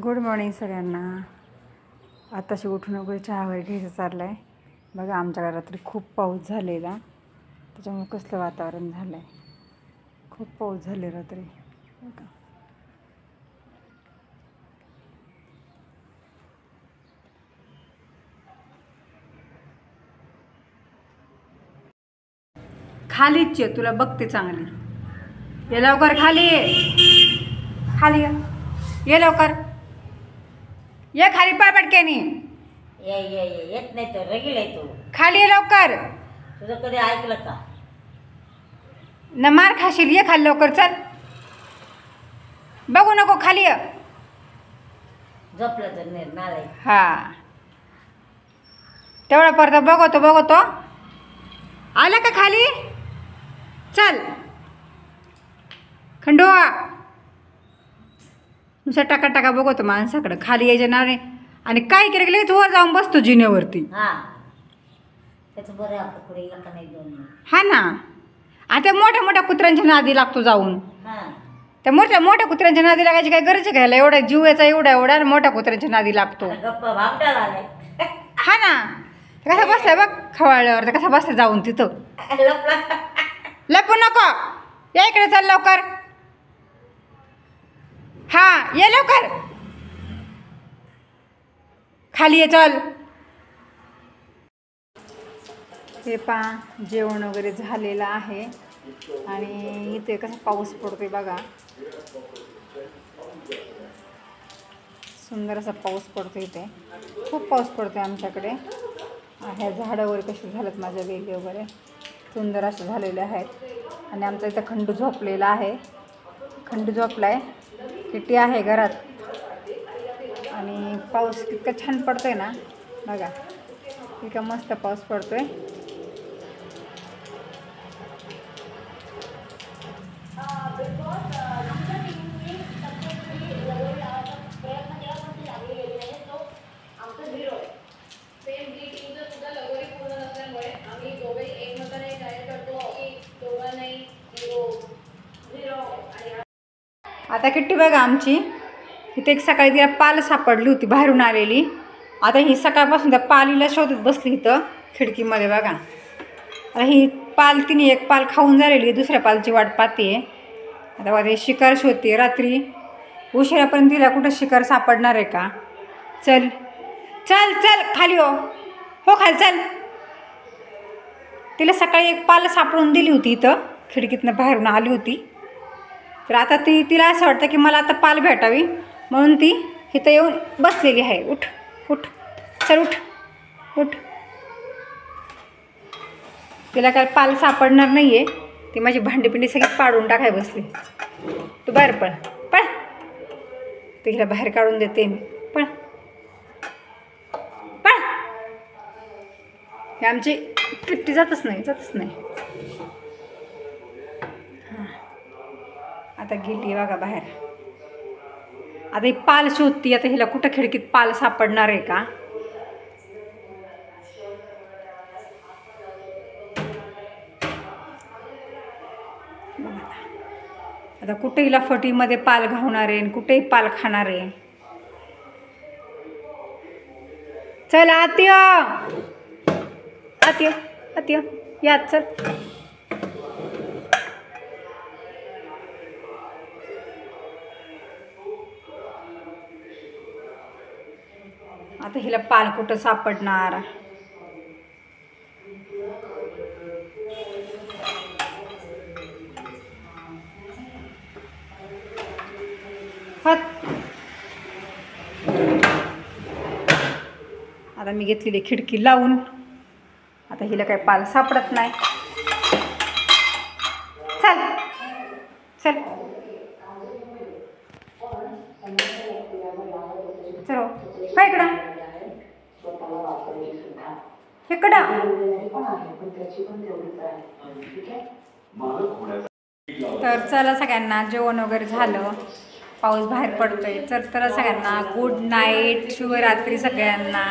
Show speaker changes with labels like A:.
A: Good morning सगळ्यांना। आताशी उठून वगैरे चहा वगैरे घ्यायचं चाललं आहे। बघा आमच्या रात्री खूप पाऊस झालेला, त्याच्यामुळे कसलं वातावरण झालं आहे। खूप पाऊस झाले रात्री बघा। खालीच ये, तुला बघते चांगली। ये लवकर खाली ये, खाली ये लवकर, ये खाली पाय पटकेनी।
B: ये ये ये येत नाही तर रगील आहे तू।
A: खाली ये लवकर।
B: तुझं कधी ऐकलं का?
A: न मार खाशील, ये खाली लवकर, चल। बघू नको, खाली ये।
B: झोपलं तर नालाय।
A: हा तेवढा परत बघतो आला का खाली, चल। खंडोआ नुसता टाका टाका बघतो माणसाकडे, खाली यायचे ना रे। आणि काय केलं गेलं वर जाऊन बसतो जिन्यावरती।
B: हा त्याचं बरं आपलं पुढे एका नाही दोन नाही।
A: हा ना, आता मोठ्या मोठ्या कुत्र्यांच्या नादी लागतो जाऊन।
B: हा
A: त्या मोठ्या मोठ्या कुत्र्यांच्या नादी लागायची काय गरज आहे घ्यायला? एवढा जीवाचा एवढा मोठ्या कुत्र्यांच्या नादी लागतो।
B: गप्पा भामटा झालाय।
A: हा ना, कसा बसलाय बघ खवळल्यावर, कसा बसलाय जाऊन तिथं। लपू नको, या इकडे, चल लवकर। हा ये लवकर, खाली ये, चल। हे पा जेवण वगैरे झालेलं आहे आणि इथे कसा पाऊस पडतोय बघा। सुंदर असा पाऊस पडतो, इथे खूप पाऊस पडतोय आमच्याकडे। ह्या झाडं वगैरे कसे झालेत, माझ्या वेली वगैरे सुंदर असे झालेले आहेत। आणि आमचा इथं खंडू झोपलेला आहे, खंडू झोपलाय, किटी आहे घरात। आणि पाऊस इतका छान पडतोय ना बघा, इतका मस्त पाऊस पडतोय। आता किट्टी बघा आमची, इथे एक सकाळी तिला पाल सापडली होती बाहेरून आलेली। आता ही सकाळपासून त्या पालीला शोधत बसली इथं खिडकीमध्ये बघा। आता ही पाल, तिने एक पाल खाऊन झालेली, दुसऱ्या पालची वाट पाहते। आता बघा ही शिकार शोधते, रात्री उशिरापर्यंत तिला कुठं शिकार सापडणार आहे का? चल चल चल खाली हो खाली चल। तिला सकाळी एक पाल सापडून दिली होती, इथं खिडकीतनं बाहेरून आली होती। तर आता तिला असं वाटतं की मला आता पाल भेटावी, म्हणून ती इथं येऊन बसलेली आहे। उठ उठ, चल उठ उठ। तिला काय पाल सापडणार नाही आहे, ती माझी भांडीपिंडी सगळी पाडून टाकाय बसली। तू बाहेर पळ पळ, तिला बाहेर काढून देते मी, पळ पळ। हे आमची किट्टी जातच नाही। आता गेली बघा बाहेर। आता ही पाल शोधती, आता हिला कुठं खिडकीत पाल सापडणार आहे का? आता कुठे हिला फटीमध्ये पाल घावणार आहे, कुठेही पाल खाणार आहे। चल आत्य आत्य आत्य या, चल। आता हिला पाल कुठं सापडणार? आता मी घेतलेली खिडकी लावून, आता हिला काही पाल सापडत नाही। चल चल चलो काय इकडं इकडं। तर चला सगळ्यांना, जेवण वगैरे झालं, पाऊस बाहेर पडतोय, तर चला सगळ्यांना गुड नाईट, शुभरात्री सगळ्यांना।